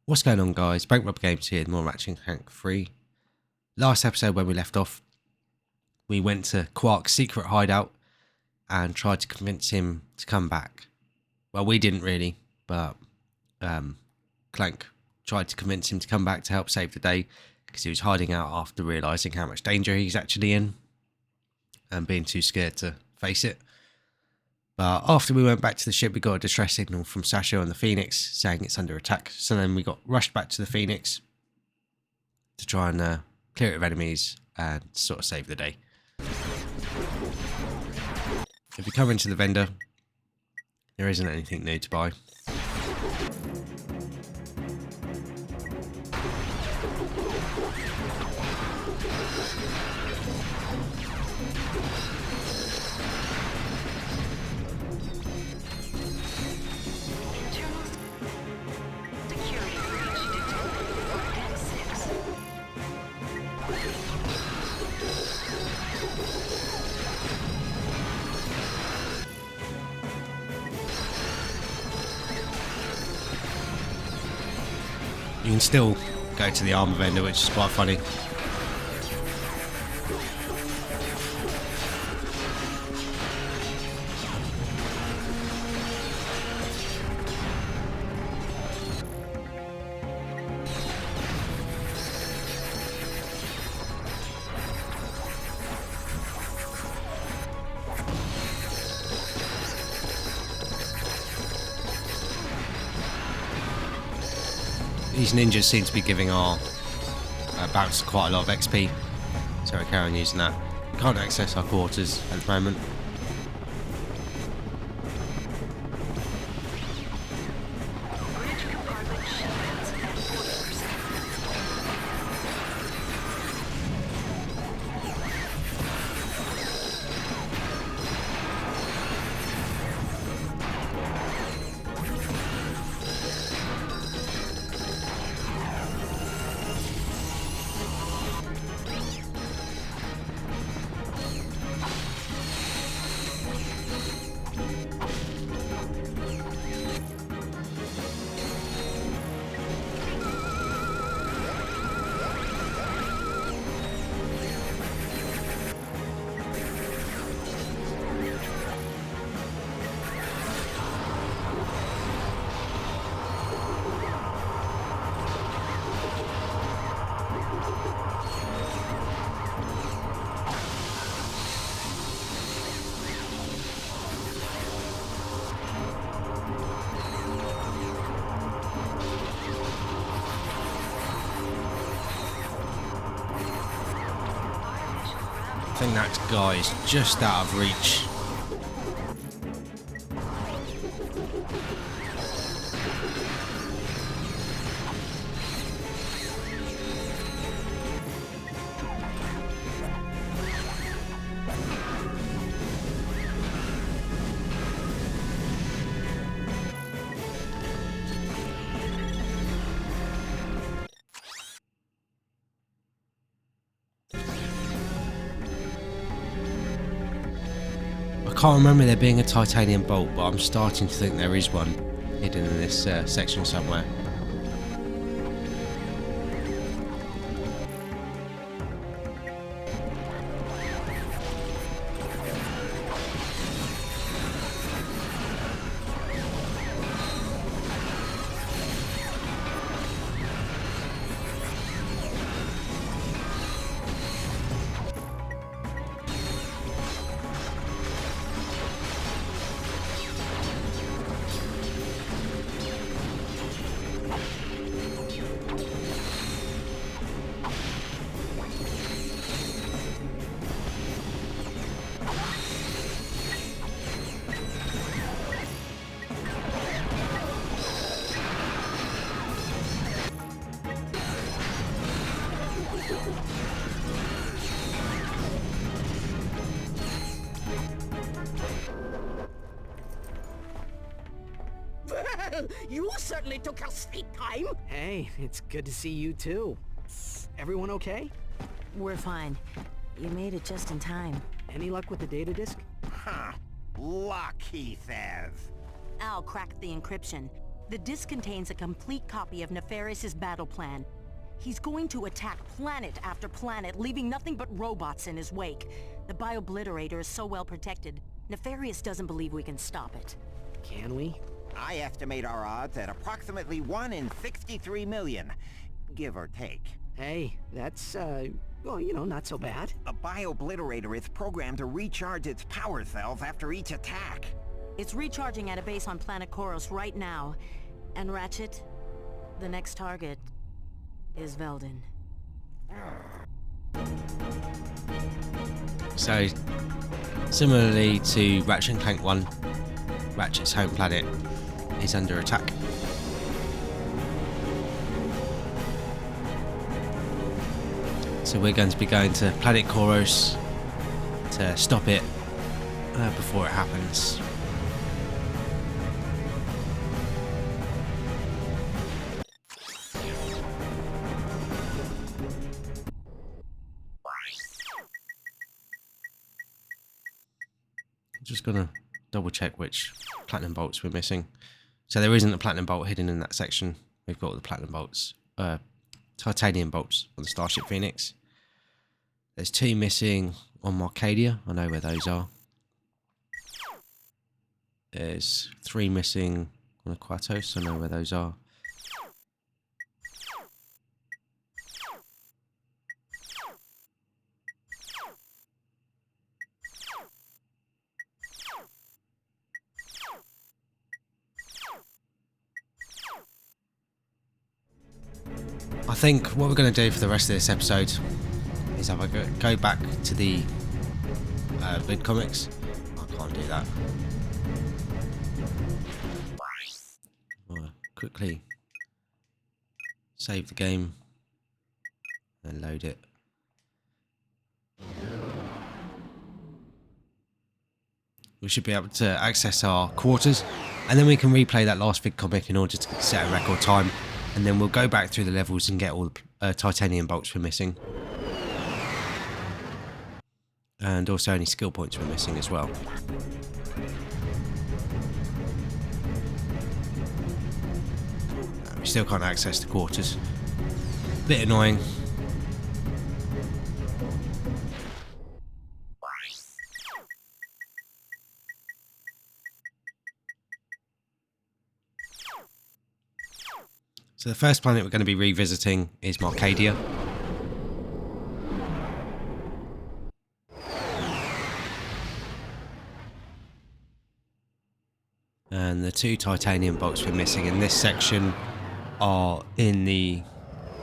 What's going on, guys? Bankrupt Games here, more Ratchet and Clank 3. Last episode, when we left off, we went to Quark's secret hideout and tried to convince him to come back. Well, we didn't really, but Clank tried to convince him to come back to help save the day because he was hiding out after realising how much danger he's actually in and being too scared to face it. But after we went back to the ship, we got a distress signal from Sasha on the Phoenix saying it's under attack. So then we got rushed back to the Phoenix to try and clear it of enemies and sort of save the day. If you come into the vendor, there isn't anything new to buy. You can still go to the armor vendor, which is quite funny. These ninjas seem to be giving our bouts quite a lot of XP, so we'll carry on using that. We can't access our quarters at the moment. I think that guy is just out of reach. I can't remember there being a titanium bolt, but I'm starting to think there is one hidden in this section somewhere. You certainly took your sweet time. Hey, it's good to see you too. Everyone okay? We're fine. You made it just in time. Any luck with the data disk? Huh. Luck, he says. Al cracked the encryption. The disc contains a complete copy of Nefarious' battle plan. He's going to attack planet after planet, leaving nothing but robots in his wake. The Biobliterator is so well protected, Nefarious doesn't believe we can stop it. Can we? I estimate our odds at approximately 1 in 63 million, give or take. Hey, that's, well, you know, not so bad. The Biobliterator is programmed to recharge its power cells after each attack. It's recharging at a base on planet Koros right now. And Ratchet, the next target is Veldin. So, similarly to Ratchet and Clank 1, Ratchet's home planet is under attack. So we're going to be going to planet Koros to stop it before it happens. Just gonna double check which platinum bolts we're missing. So there isn't a platinum bolt hidden in that section. We've got all the platinum bolts, titanium bolts on the Starship Phoenix. There's 2 missing on Marcadia. I know where those are. There's 3 missing on the Quatos. I know where those are. I think what we're going to do for the rest of this episode is have I go back to the vid comics. I can't do that. I'll quickly save the game and load it. We should be able to access our quarters, and then we can replay that last vid comic in order to set a record time. And then we'll go back through the levels and get all the titanium bolts we're missing. And also any skill points we're missing as well. We still can't access the quarters. Bit annoying. So the first planet we're going to be revisiting is Marcadia. And the 2 titanium bolts we're missing in this section are in the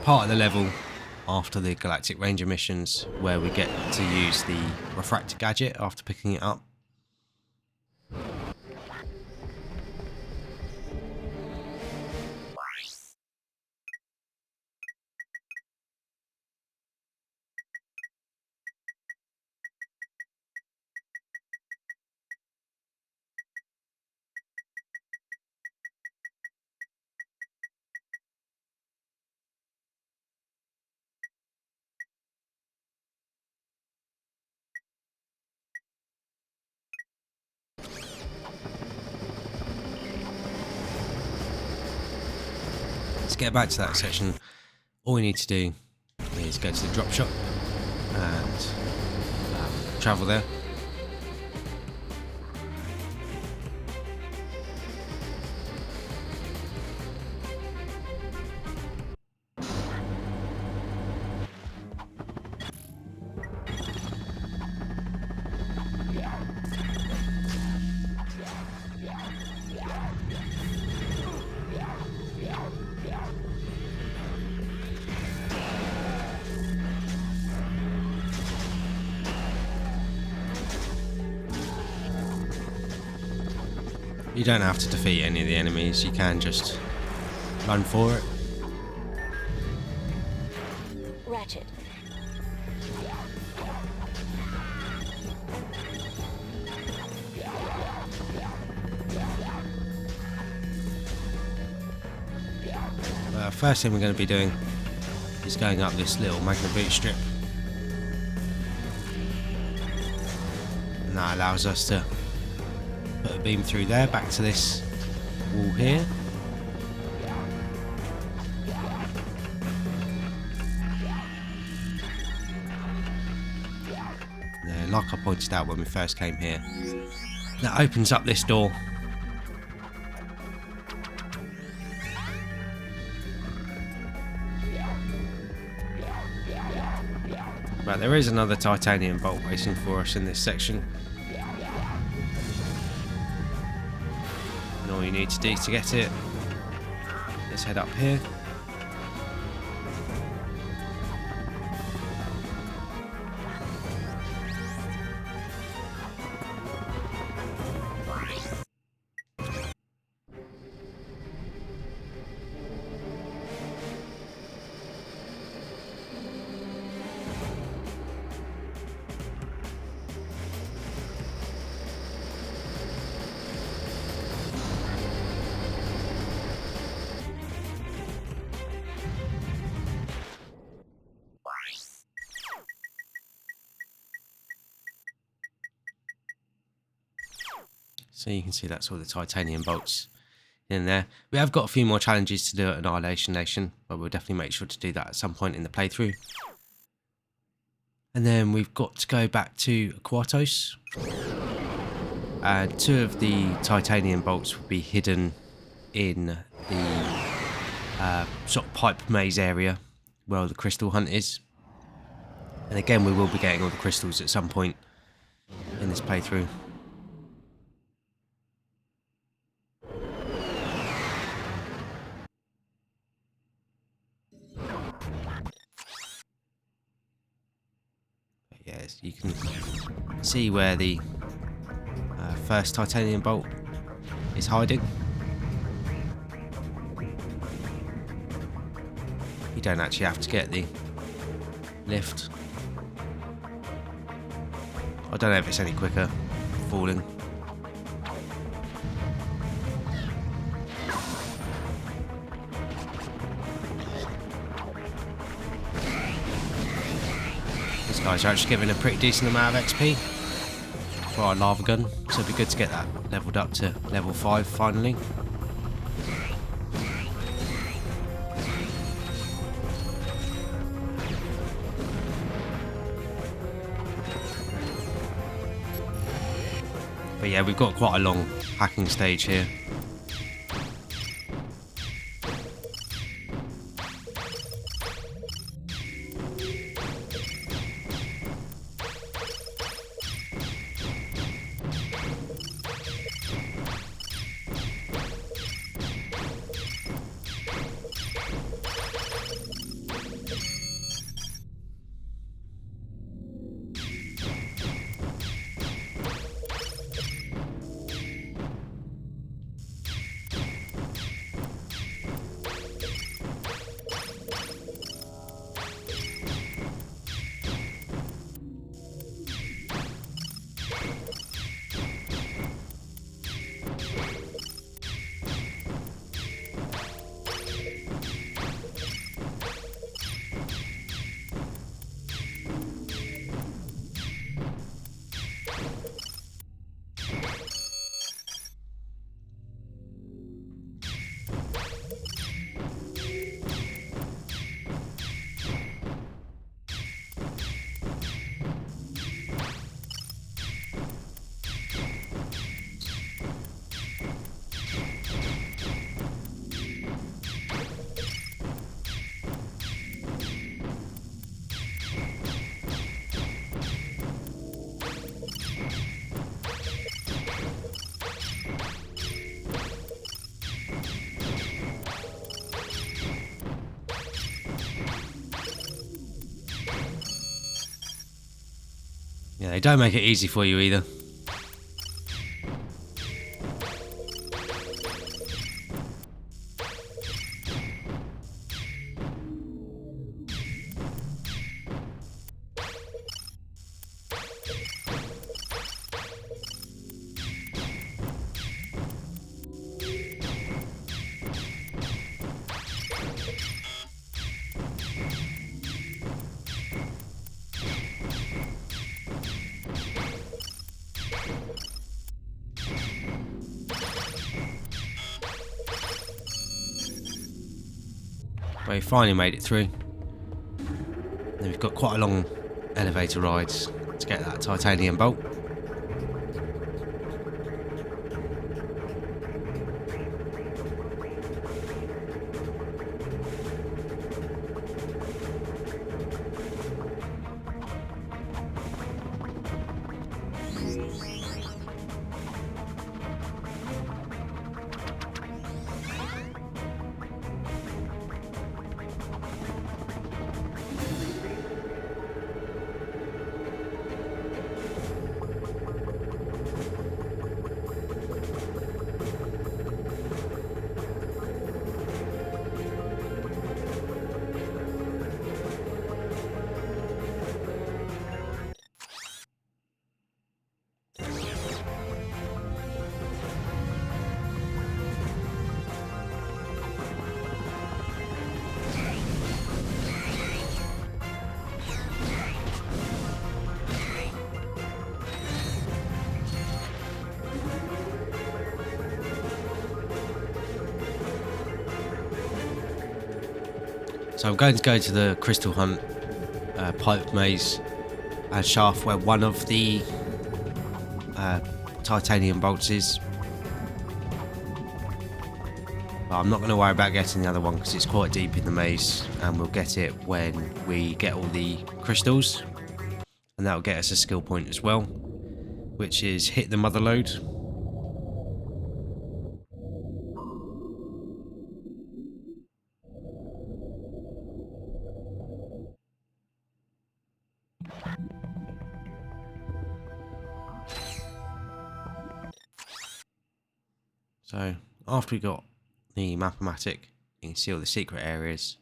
part of the level after the Galactic Ranger missions where we get to use the refractor gadget after picking it up. To get back to that section, all we need to do is go to the drop shop and travel there. You don't have to defeat any of the enemies, you can just run for it. Ratchet. First thing we're going to be doing is going up this little magna boot strip. And that allows us to put a beam through there, back to this wall here. like I pointed out when we first came here. That opens up this door. But there is another titanium bolt waiting for us in this section. And all you need to do to get it is head up here. So you can see that's all the titanium bolts in there. We have got a few more challenges to do at Annihilation Nation, but we'll definitely make sure to do that at some point in the playthrough. And then we've got to go back to Quartos. And 2 of the titanium bolts will be hidden in the sort of pipe maze area where the crystal hunt is. And again, we will be getting all the crystals at some point in this playthrough. Yes, you can see where the first titanium bolt is hiding. You don't actually have to get the lift. I don't know if it's any quicker falling. These guys are actually giving a pretty decent amount of XP for our lava gun, so it'd be good to get that leveled up to level 5 finally. But yeah, we've got quite a long hacking stage here. Yeah, they don't make it easy for you either. Well, we finally made it through. And we've got quite a long elevator ride to to get that titanium bolt. So I'm going to go to the crystal hunt, pipe maze and shaft where one of the titanium bolts is. But I'm not going to worry about getting the other one because it's quite deep in the maze, and we'll get it when we get all the crystals, and that'll get us a skill point as well, which is hit the mother load. So after we got the Map-O-Matic, you can see all the secret areas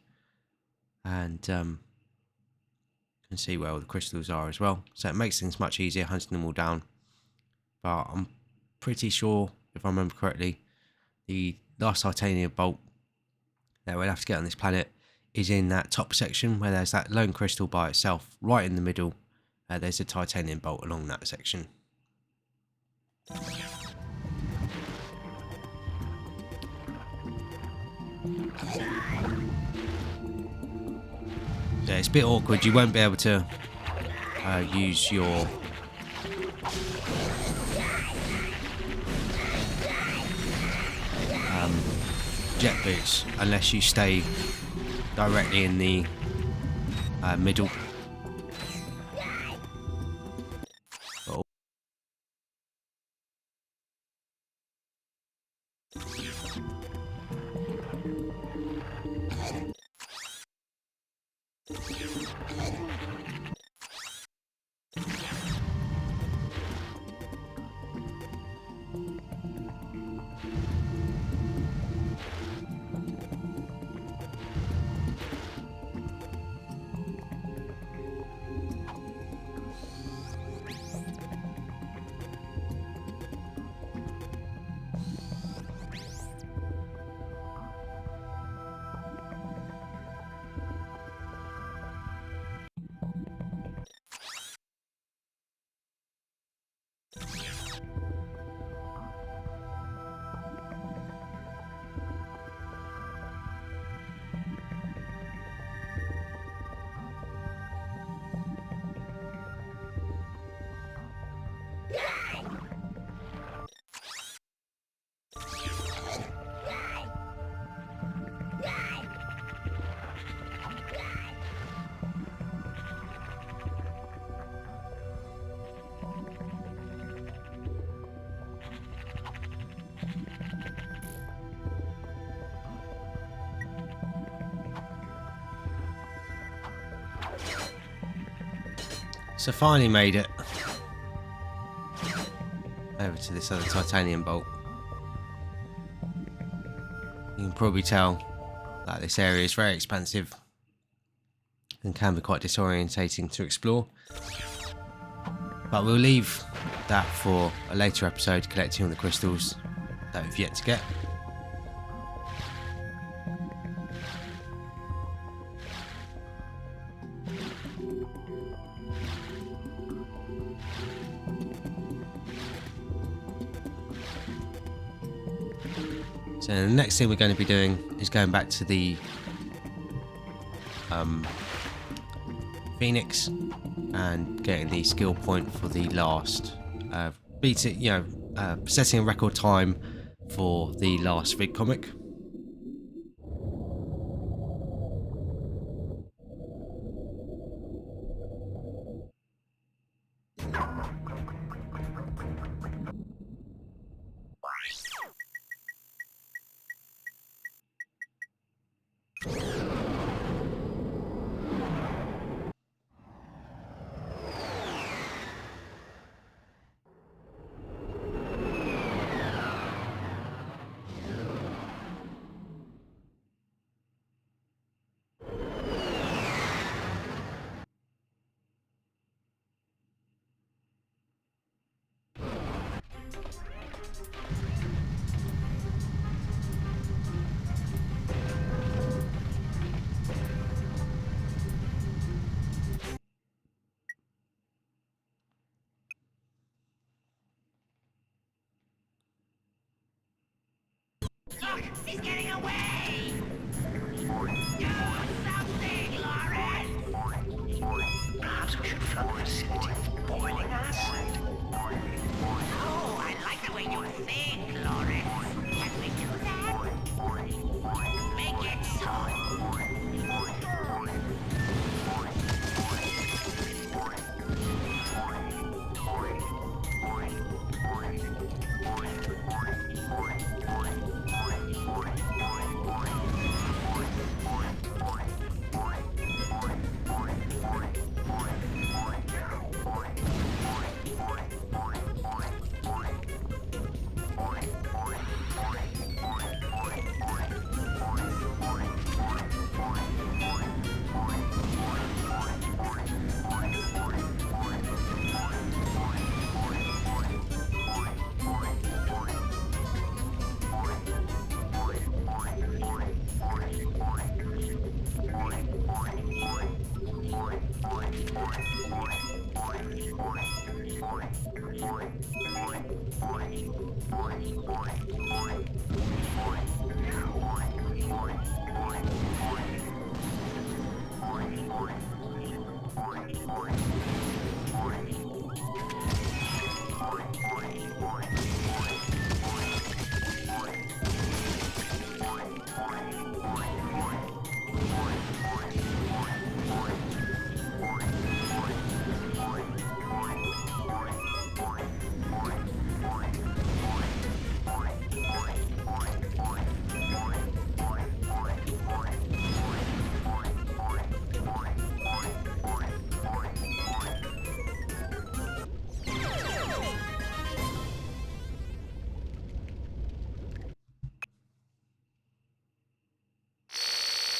and can see where all the crystals are as well. So it makes things much easier hunting them all down. But I'm pretty sure, if I remember correctly, the last titanium bolt that we'll have to get on this planet is in that top section where there's that lone crystal by itself. Right in the middle, there's a titanium bolt along that section. Yeah, it's a bit awkward. You won't be able to use your jet boots unless you stay directly in the middle. So finally made it over to this other titanium bolt. You can probably tell that this area is very expansive and can be quite disorientating to explore. But we'll leave that for a later episode, collecting all the crystals that we've yet to get. So the next thing we're going to be doing is going back to the Phoenix and getting the skill point for the last beating, setting a record time for the last Fig comic. He's getting away! Do something, Lawrence! Perhaps we should flood the facility with boiling acid. Oh, I like the way you think, Lawrence. Can we do that? Make it so.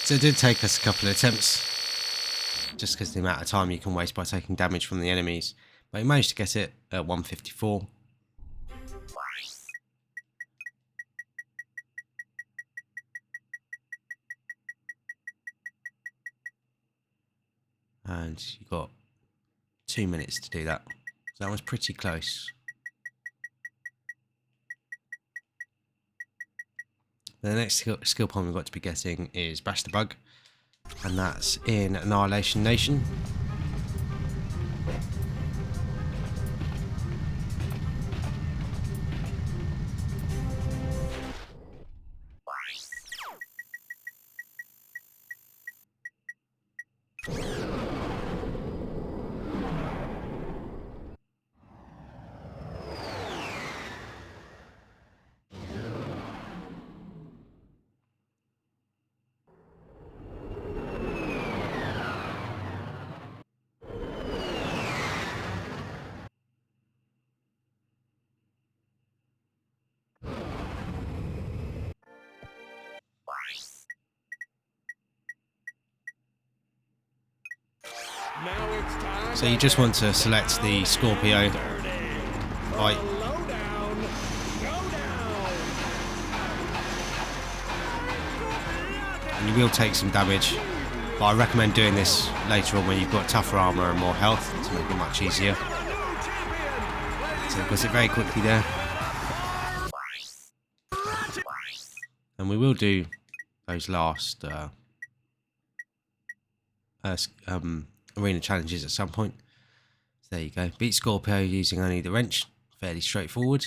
So it did take us a couple of attempts, just because the amount of time you can waste by taking damage from the enemies. But we managed to get it at 154. And you got 2 minutes to do that. So that was pretty close. The next skill point we've got to be getting is Bash the Bug, and that's in Annihilation Nation. So you just want to select the Scorpio, right, and you will take some damage, but I recommend doing this later on when you've got tougher armour and more health to make it much easier. So it does it very quickly there. And we will do those last arena challenges at some point. there you go. Beat Scorpio using only the wrench. Fairly straightforward.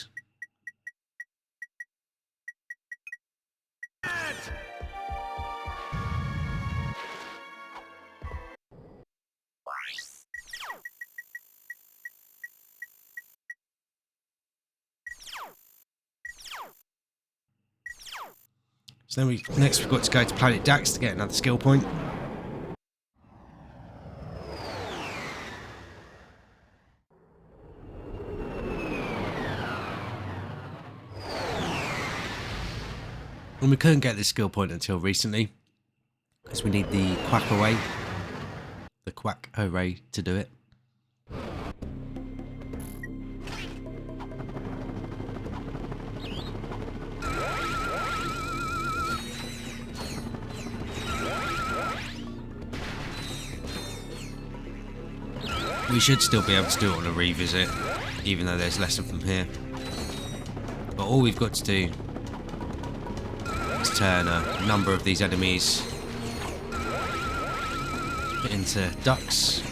So then next we've got to go to Planet Dax to get another skill point. And we couldn't get this skill point until recently, because we need the Quack Array to do it. We should still be able to do it on a revisit, even though there's less of them here. But all we've got to do is turn a number of these enemies into ducks.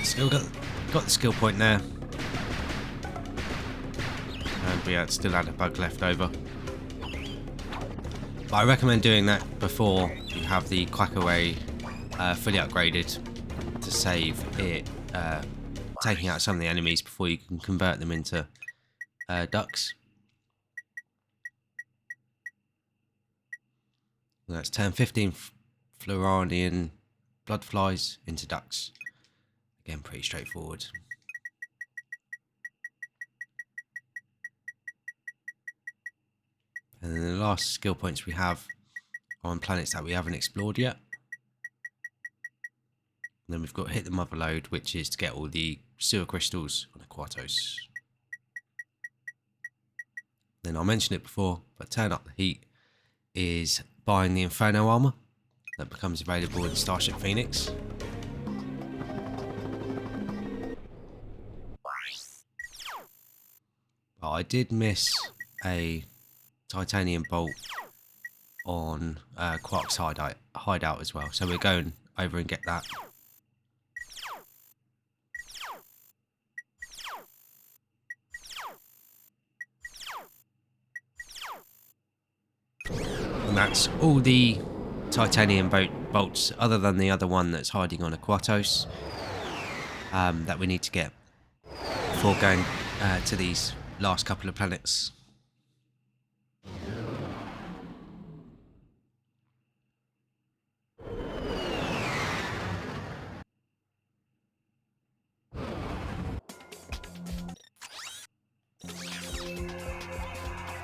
Still got the skill point there. But yeah, it still had a bug left over. But I recommend doing that before you have the Quack Array fully upgraded to save it taking out some of the enemies before you can convert them into ducks. Let's turn 15 Floranian bloodflies into ducks. Again, pretty straightforward. And then the last skill points we have are on planets that we haven't explored yet. And then we've got Hit the Mother Load, which is to get all the sewer crystals on Aquatos. Then I mentioned it before, but Turn Up the Heat is buying the Inferno armor that becomes available in Starship Phoenix. But I did miss a titanium bolt on Quark's hideout as well, so we're going over and get that. And that's all the titanium bolts, other than the other one that's hiding on Aquatos, that we need to get before going to these last couple of planets.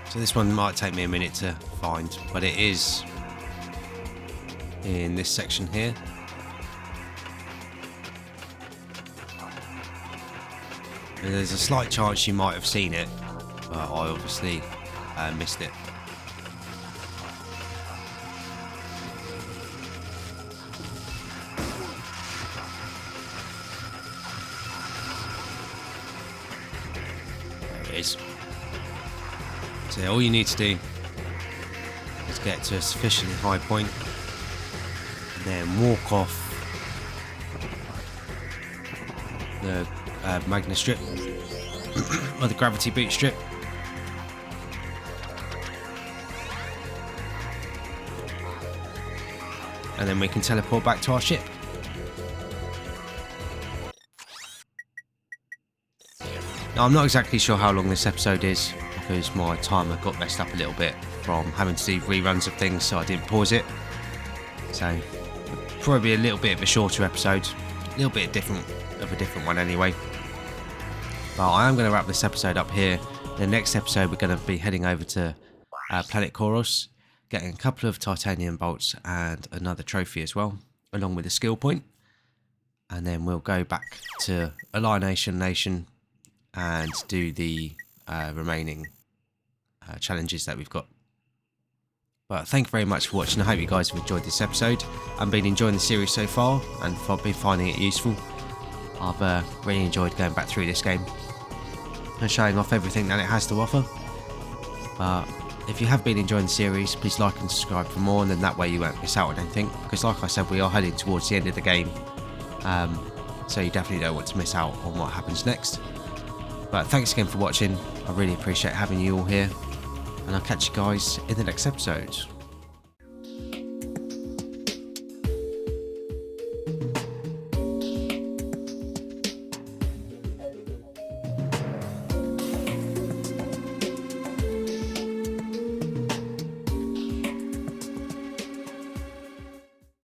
So this one might take me a minute to find, but it is in this section here. And there's a slight chance you might have seen it, but I obviously missed it. There it is. So all you need to do is get to a sufficiently high point, and then walk off the magna strip or the gravity boot strip, and then we can teleport back to our ship. Now, I'm not exactly sure how long this episode is, because my timer got messed up a little bit from having to do reruns of things, so I didn't pause it. So probably a little bit of a shorter episode, a little bit different of a different one anyway. But I am going to wrap this episode up here. The next episode we're going to be heading over to Planet Koros, getting a couple of titanium bolts and another trophy as well, along with a skill point. And then we'll go back to Alienation Nation and do the remaining challenges that we've got. But thank you very much for watching. I hope you guys have enjoyed this episode. I've been enjoying the series so far, and I've been finding it useful. I've really enjoyed going back through this game. and showing off everything that it has to offer. But if you have been enjoying the series, please like and subscribe for more, and then that way you won't miss out on anything, because like I said, we are heading towards the end of the game, so you definitely don't want to miss out on what happens next. But thanks again for watching. I really appreciate having you all here, and I'll catch you guys in the next episode.